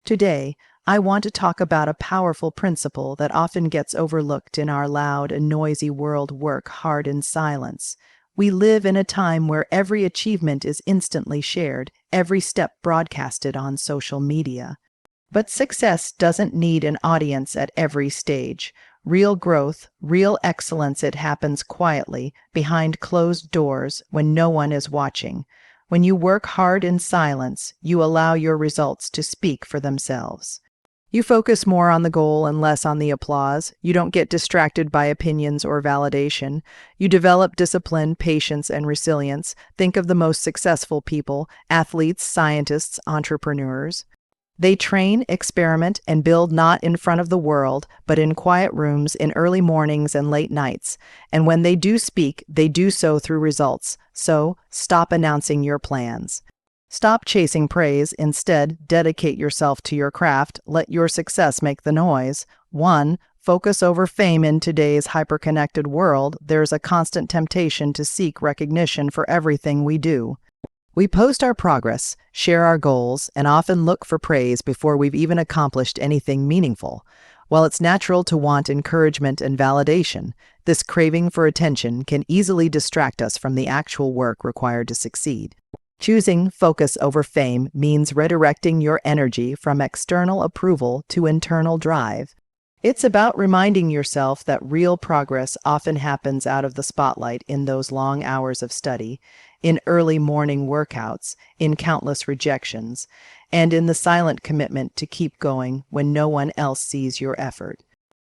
Today, I want to talk about a powerful principle that often gets overlooked in our loud and noisy world: work hard in silence. We live in a time where every achievement is instantly shared, every step broadcasted on social media. But success doesn't need an audience at every stage. Real growth, real excellence, it happens quietly, behind closed doors, when no one is watching. When you work hard in silence, you allow your results to speak for themselves. You focus more on the goal and less on the applause. You don't get distracted by opinions or validation. You develop discipline, patience, and resilience. Think of the most successful people: athletes, scientists, entrepreneurs. They train, experiment, and build not in front of the world, but in quiet rooms, in early mornings and late nights. And when they do speak, they do so through results. So, stop announcing your plans. Stop chasing praise. Instead, dedicate yourself to your craft. Let your success make the noise. 1. Focus over fame. In today's hyper-connected world, there's a constant temptation to seek recognition for everything we do. We post our progress, share our goals, and often look for praise before we've even accomplished anything meaningful. While it's natural to want encouragement and validation, this craving for attention can easily distract us from the actual work required to succeed. Choosing focus over fame means redirecting your energy from external approval to internal drive. It's about reminding yourself that real progress often happens out of the spotlight, in those long hours of study, in early morning workouts, in countless rejections, and in the silent commitment to keep going when no one else sees your effort.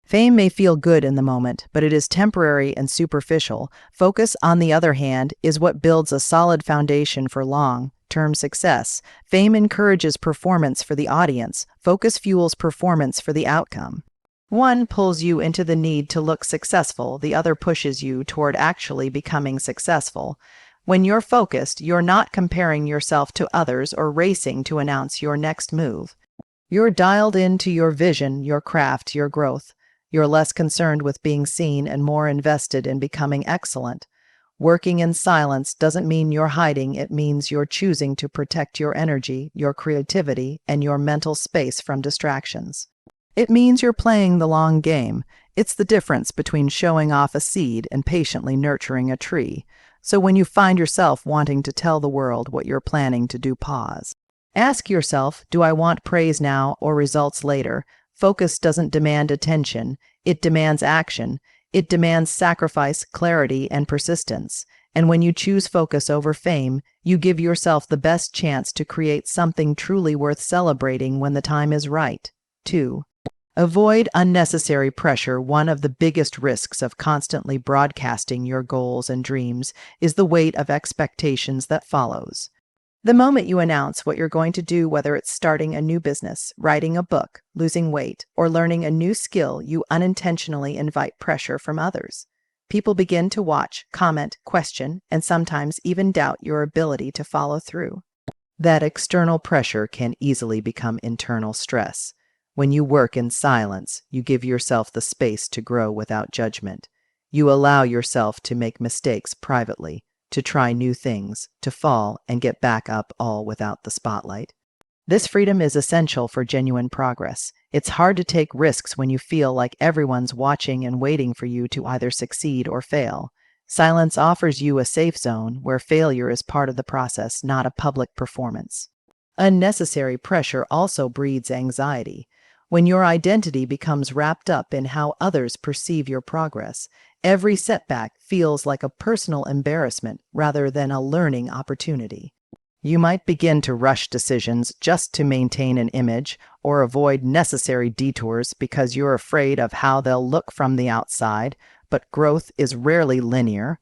Fame may feel good in the moment, but it is temporary and superficial. Focus, on the other hand, is what builds a solid foundation for long-term success. Fame encourages performance for the audience. Focus fuels performance for the outcome. One pulls you into the need to look successful, the other pushes you toward actually becoming successful. When you're focused, you're not comparing yourself to others or racing to announce your next move. You're dialed into your vision, your craft, your growth. You're less concerned with being seen and more invested in becoming excellent. Working in silence doesn't mean you're hiding. It means you're choosing to protect your energy, your creativity, and your mental space from distractions. It means you're playing the long game. It's the difference between showing off a seed and patiently nurturing a tree. So when you find yourself wanting to tell the world what you're planning to do, pause. Ask yourself, do I want praise now or results later? Focus doesn't demand attention. It demands action. It demands sacrifice, clarity, and persistence. And when you choose focus over fame, you give yourself the best chance to create something truly worth celebrating when the time is right. 2. Avoid unnecessary pressure. One of the biggest risks of constantly broadcasting your goals and dreams is the weight of expectations that follows. The moment you announce what you're going to do, whether it's starting a new business, writing a book, losing weight, or learning a new skill, you unintentionally invite pressure from others. People begin to watch, comment, question, and sometimes even doubt your ability to follow through. That external pressure can easily become internal stress. When you work in silence, you give yourself the space to grow without judgment. You allow yourself to make mistakes privately, to try new things, to fall and get back up, all without the spotlight. This freedom is essential for genuine progress. It's hard to take risks when you feel like everyone's watching and waiting for you to either succeed or fail. Silence offers you a safe zone where failure is part of the process, not a public performance. Unnecessary pressure also breeds anxiety. When your identity becomes wrapped up in how others perceive your progress, every setback feels like a personal embarrassment rather than a learning opportunity. You might begin to rush decisions just to maintain an image or avoid necessary detours because you're afraid of how they'll look from the outside, but growth is rarely linear.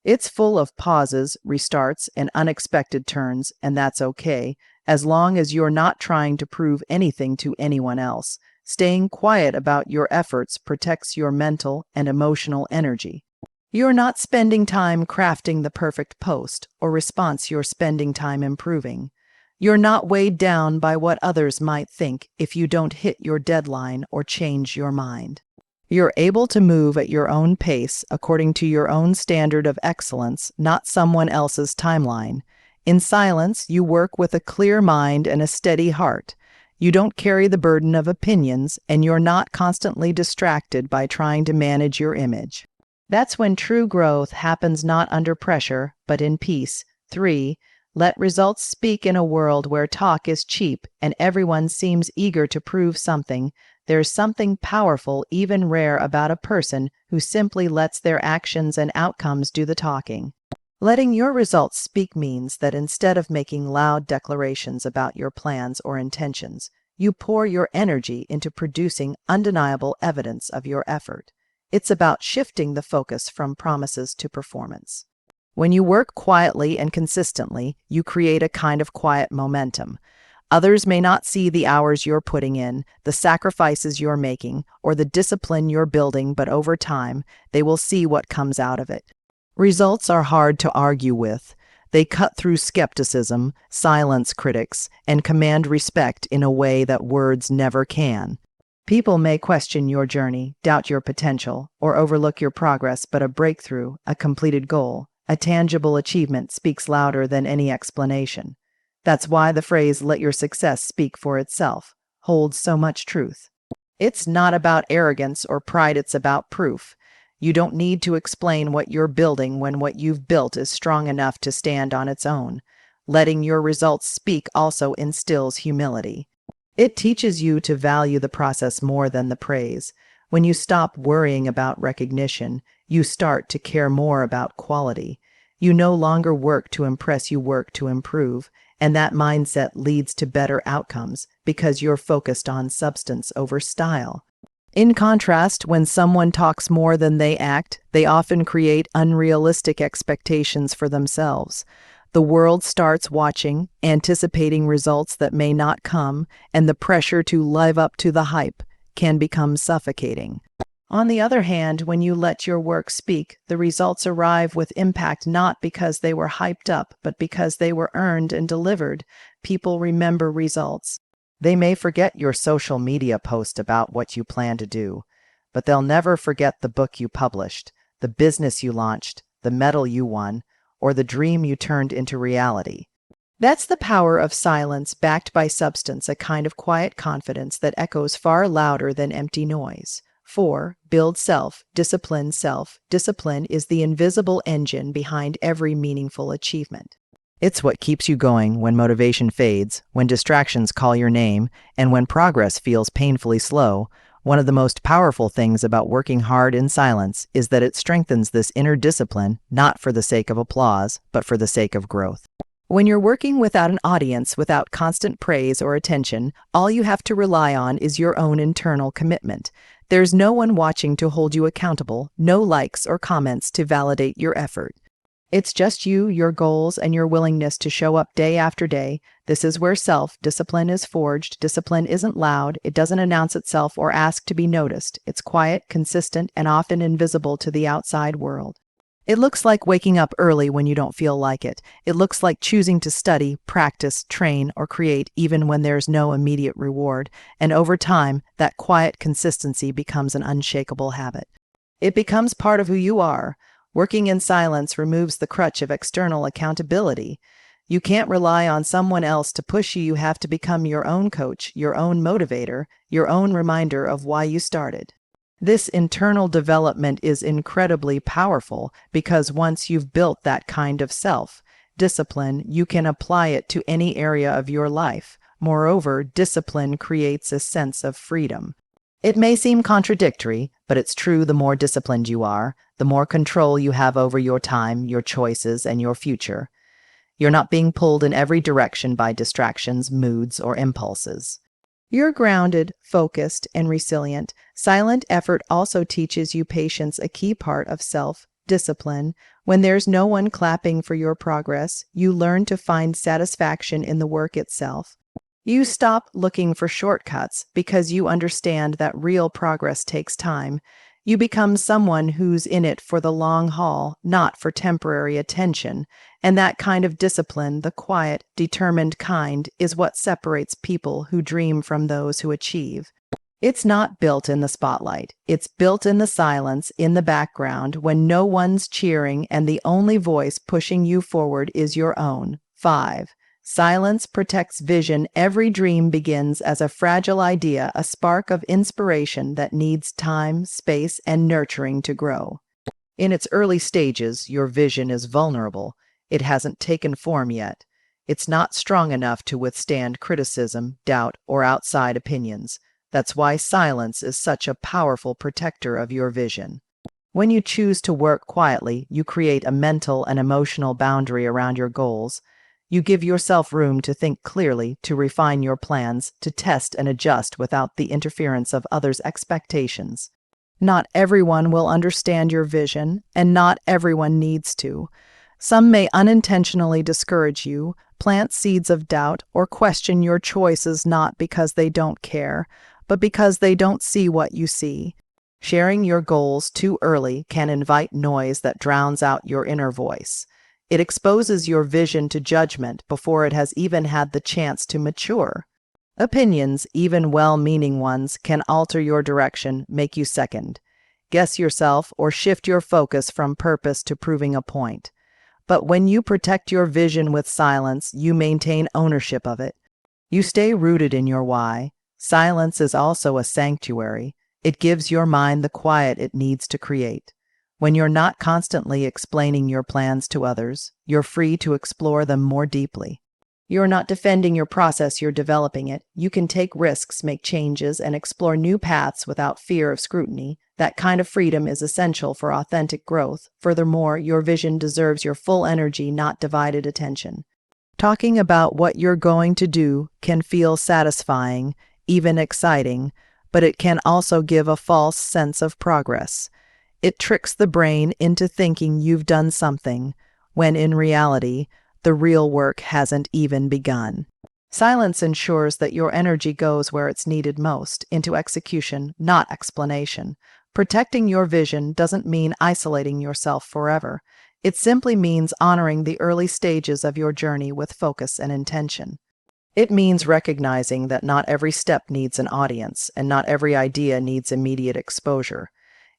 It's full of pauses, restarts, and unexpected turns, and that's okay, as long as you're not trying to prove anything to anyone else. Staying quiet about your efforts protects your mental and emotional energy. You're not spending time crafting the perfect post or response, you're spending time improving. You're not weighed down by what others might think if you don't hit your deadline or change your mind. You're able to move at your own pace according to your own standard of excellence, not someone else's timeline. In silence, you work with a clear mind and a steady heart. You don't carry the burden of opinions, and you're not constantly distracted by trying to manage your image. That's when true growth happens not under pressure, but in peace. 3. Let results speak. In a world where talk is cheap and everyone seems eager to prove something, there's something powerful, even rare, about a person who simply lets their actions and outcomes do the talking. Letting your results speak means that instead of making loud declarations about your plans or intentions, you pour your energy into producing undeniable evidence of your effort. It's about shifting the focus from promises to performance. When you work quietly and consistently, you create a kind of quiet momentum. Others may not see the hours you're putting in, the sacrifices you're making, or the discipline you're building, but over time, they will see what comes out of it. Results are hard to argue with. They cut through skepticism, silence critics, and command respect in a way that words never can. People may question your journey, doubt your potential, or overlook your progress, but a breakthrough, a completed goal, a tangible achievement speaks louder than any explanation. That's why the phrase, "let your success speak for itself," holds so much truth. It's not about arrogance or pride, it's about proof. You don't need to explain what you're building when what you've built is strong enough to stand on its own. Letting your results speak also instills humility. It teaches you to value the process more than the praise. When you stop worrying about recognition, you start to care more about quality. You no longer work to impress, you work to improve, and that mindset leads to better outcomes because you're focused on substance over style. In contrast, when someone talks more than they act, they often create unrealistic expectations for themselves. The world starts watching, anticipating results that may not come, and the pressure to live up to the hype can become suffocating. On the other hand, when you let your work speak, the results arrive with impact not because they were hyped up, but because they were earned and delivered. People remember results. They may forget your social media post about what you plan to do, but they'll never forget the book you published, the business you launched, the medal you won, or the dream you turned into reality. That's the power of silence backed by substance, a kind of quiet confidence that echoes far louder than empty noise. 4. Build self-discipline. Self-discipline is the invisible engine behind every meaningful achievement. It's what keeps you going when motivation fades, when distractions call your name, and when progress feels painfully slow. One of the most powerful things about working hard in silence is that it strengthens this inner discipline, not for the sake of applause, but for the sake of growth. When you're working without an audience, without constant praise or attention, all you have to rely on is your own internal commitment. There's no one watching to hold you accountable, no likes or comments to validate your effort. It's just you, your goals, and your willingness to show up day after day. This is where self-discipline is forged. Discipline isn't loud, it doesn't announce itself or ask to be noticed. It's quiet, consistent, and often invisible to the outside world. It looks like waking up early when you don't feel like it. It looks like choosing to study, practice, train, or create even when there's no immediate reward. And over time, that quiet consistency becomes an unshakable habit. It becomes part of who you are. Working in silence removes the crutch of external accountability. You can't rely on someone else to push you. You have to become your own coach, your own motivator, your own reminder of why you started. This internal development is incredibly powerful because once you've built that kind of self-discipline, you can apply it to any area of your life. Moreover, discipline creates a sense of freedom. It may seem contradictory, but it's true. The more disciplined you are, the more control you have over your time, your choices, and your future. You're not being pulled in every direction by distractions, moods, or impulses. You're grounded, focused, and resilient. Silent effort also teaches you patience, a key part of self-discipline. When there's no one clapping for your progress, you learn to find satisfaction in the work itself. You stop looking for shortcuts because you understand that real progress takes time. You become someone who's in it for the long haul, not for temporary attention. And that kind of discipline, the quiet, determined kind, is what separates people who dream from those who achieve. It's not built in the spotlight. It's built in the silence, in the background, when no one's cheering and the only voice pushing you forward is your own. 5. Silence protects vision. Every dream begins as a fragile idea, a spark of inspiration that needs time, space, and nurturing to grow. In its early stages, your vision is vulnerable. It hasn't taken form yet. It's not strong enough to withstand criticism, doubt, or outside opinions. That's why silence is such a powerful protector of your vision. When you choose to work quietly, you create a mental and emotional boundary around your goals. You give yourself room to think clearly, to refine your plans, to test and adjust without the interference of others' expectations. Not everyone will understand your vision, and not everyone needs to. Some may unintentionally discourage you, plant seeds of doubt, or question your choices not because they don't care, but because they don't see what you see. Sharing your goals too early can invite noise that drowns out your inner voice. It exposes your vision to judgment before it has even had the chance to mature. Opinions, even well-meaning ones, can alter your direction, make you second, guess yourself, or shift your focus from purpose to proving a point. But when you protect your vision with silence, you maintain ownership of it. You stay rooted in your why. Silence is also a sanctuary. It gives your mind the quiet it needs to create. When you're not constantly explaining your plans to others, you're free to explore them more deeply. You're not defending your process, you're developing it. You can take risks, make changes, and explore new paths without fear of scrutiny. That kind of freedom is essential for authentic growth. Furthermore, your vision deserves your full energy, not divided attention. Talking about what you're going to do can feel satisfying, even exciting, but it can also give a false sense of progress. It tricks the brain into thinking you've done something, when in reality, the real work hasn't even begun. Silence ensures that your energy goes where it's needed most, into execution, not explanation. Protecting your vision doesn't mean isolating yourself forever. It simply means honoring the early stages of your journey with focus and intention. It means recognizing that not every step needs an audience, and not every idea needs immediate exposure.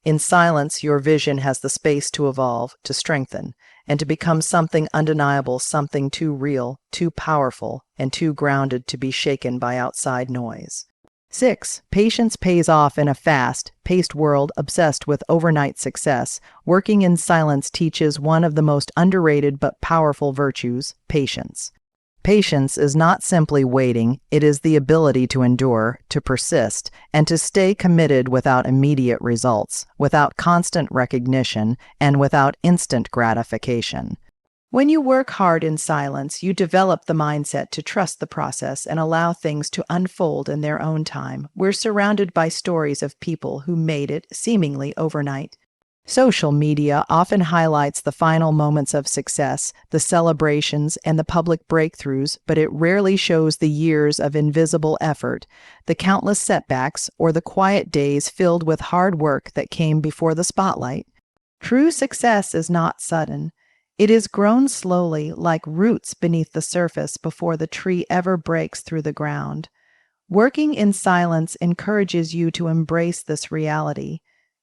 In silence, your vision has the space to evolve, to strengthen, and to become something undeniable, something too real, too powerful, and too grounded to be shaken by outside noise. 6. Patience pays off in a fast-paced world obsessed with overnight success. Working in silence teaches one of the most underrated but powerful virtues, patience. Patience is not simply waiting, it is the ability to endure, to persist, and to stay committed without immediate results, without constant recognition, and without instant gratification. When you work hard in silence, you develop the mindset to trust the process and allow things to unfold in their own time. We're surrounded by stories of people who made it seemingly overnight. Social media often highlights the final moments of success, the celebrations, and the public breakthroughs, but it rarely shows the years of invisible effort, the countless setbacks, or the quiet days filled with hard work that came before the spotlight. True success is not sudden. It is grown slowly, like roots beneath the surface before the tree ever breaks through the ground. Working in silence encourages you to embrace this reality.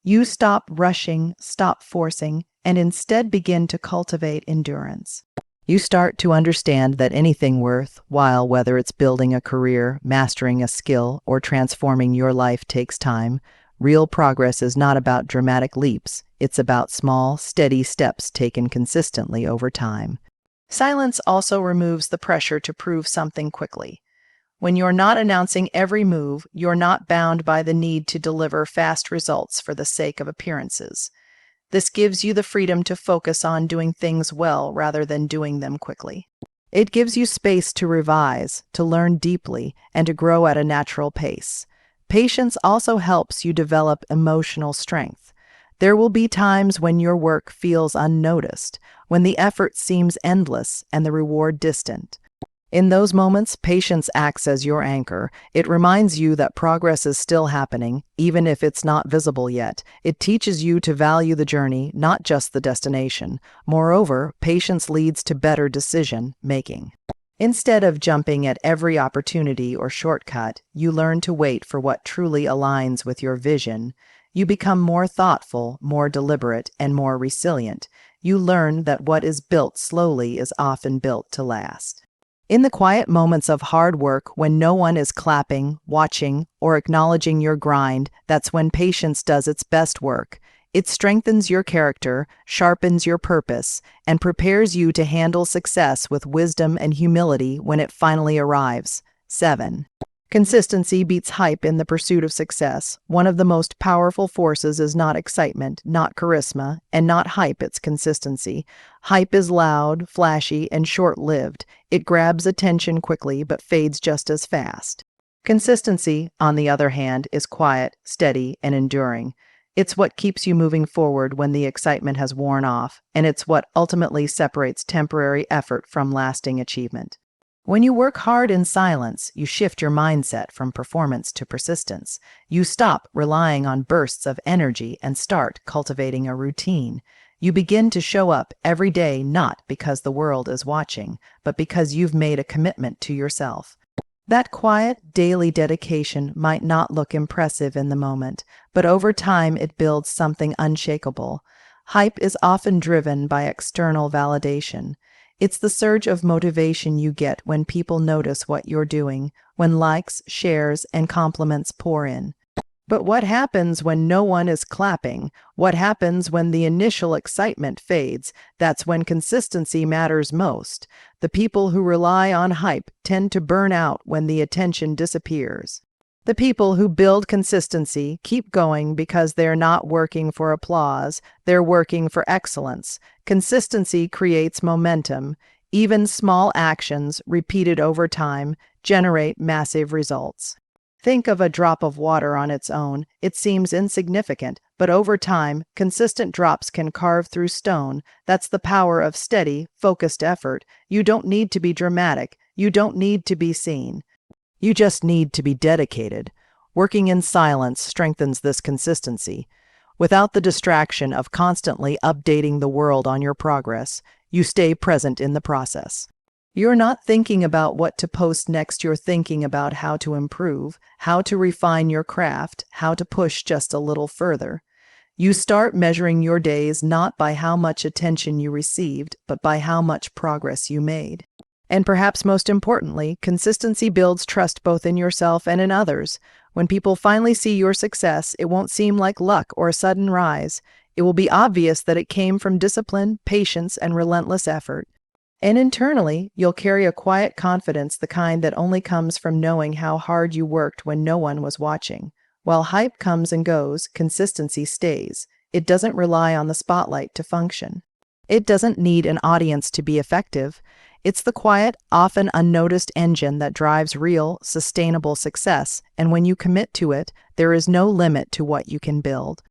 You stop rushing, stop forcing, and instead begin to cultivate endurance. You start to understand that anything worthwhile, whether it's building a career, mastering a skill, or transforming your life, takes time. Real progress is not about dramatic leaps. It's about small, steady steps taken consistently over time. Silence also removes the pressure to prove something quickly. When you're not announcing every move, you're not bound by the need to deliver fast results for the sake of appearances. This gives you the freedom to focus on doing things well rather than doing them quickly. It gives you space to revise, to learn deeply, and to grow at a natural pace. Patience also helps you develop emotional strength. There will be times when your work feels unnoticed, when the effort seems endless and the reward distant. In those moments, patience acts as your anchor. It reminds you that progress is still happening, even if it's not visible yet. It teaches you to value the journey, not just the destination. Moreover, patience leads to better decision-making. Instead of jumping at every opportunity or shortcut, you learn to wait for what truly aligns with your vision. You become more thoughtful, more deliberate, and more resilient. You learn that what is built slowly is often built to last. In the quiet moments of hard work, when no one is clapping, watching, or acknowledging your grind, that's when patience does its best work. It strengthens your character, sharpens your purpose, and prepares you to handle success with wisdom and humility when it finally arrives. 7. Consistency beats hype in the pursuit of success. One of the most powerful forces is not excitement, not charisma, and not hype, it's consistency. Hype is loud, flashy, and short-lived. It grabs attention quickly but fades just as fast. Consistency, on the other hand, is quiet, steady, and enduring. It's what keeps you moving forward when the excitement has worn off, and it's what ultimately separates temporary effort from lasting achievement. When you work hard in silence, you shift your mindset from performance to persistence. You stop relying on bursts of energy and start cultivating a routine. You begin to show up every day not because the world is watching, but because you've made a commitment to yourself. That quiet, daily dedication might not look impressive in the moment, but over time it builds something unshakable. Hype is often driven by external validation. It's the surge of motivation you get when people notice what you're doing, when likes, shares, and compliments pour in. But what happens when no one is clapping? What happens when the initial excitement fades? That's when consistency matters most. The people who rely on hype tend to burn out when the attention disappears. The people who build consistency keep going because they're not working for applause, they're working for excellence. Consistency creates momentum. Even small actions, repeated over time, generate massive results. Think of a drop of water on its own. It seems insignificant, but over time, consistent drops can carve through stone. That's the power of steady, focused effort. You don't need to be dramatic. You don't need to be seen. You just need to be dedicated. Working in silence strengthens this consistency. Without the distraction of constantly updating the world on your progress, you stay present in the process. You're not thinking about what to post next, you're thinking about how to improve, how to refine your craft, how to push just a little further. You start measuring your days not by how much attention you received, but by how much progress you made. And perhaps most importantly, consistency builds trust both in yourself and in others. When people finally see your success, it won't seem like luck or a sudden rise. It will be obvious that it came from discipline, patience, and relentless effort. And internally, you'll carry a quiet confidence, the kind that only comes from knowing how hard you worked when no one was watching. While hype comes and goes, consistency stays. It doesn't rely on the spotlight to function. It doesn't need an audience to be effective. It's the quiet, often unnoticed engine that drives real, sustainable success, and when you commit to it, there is no limit to what you can build.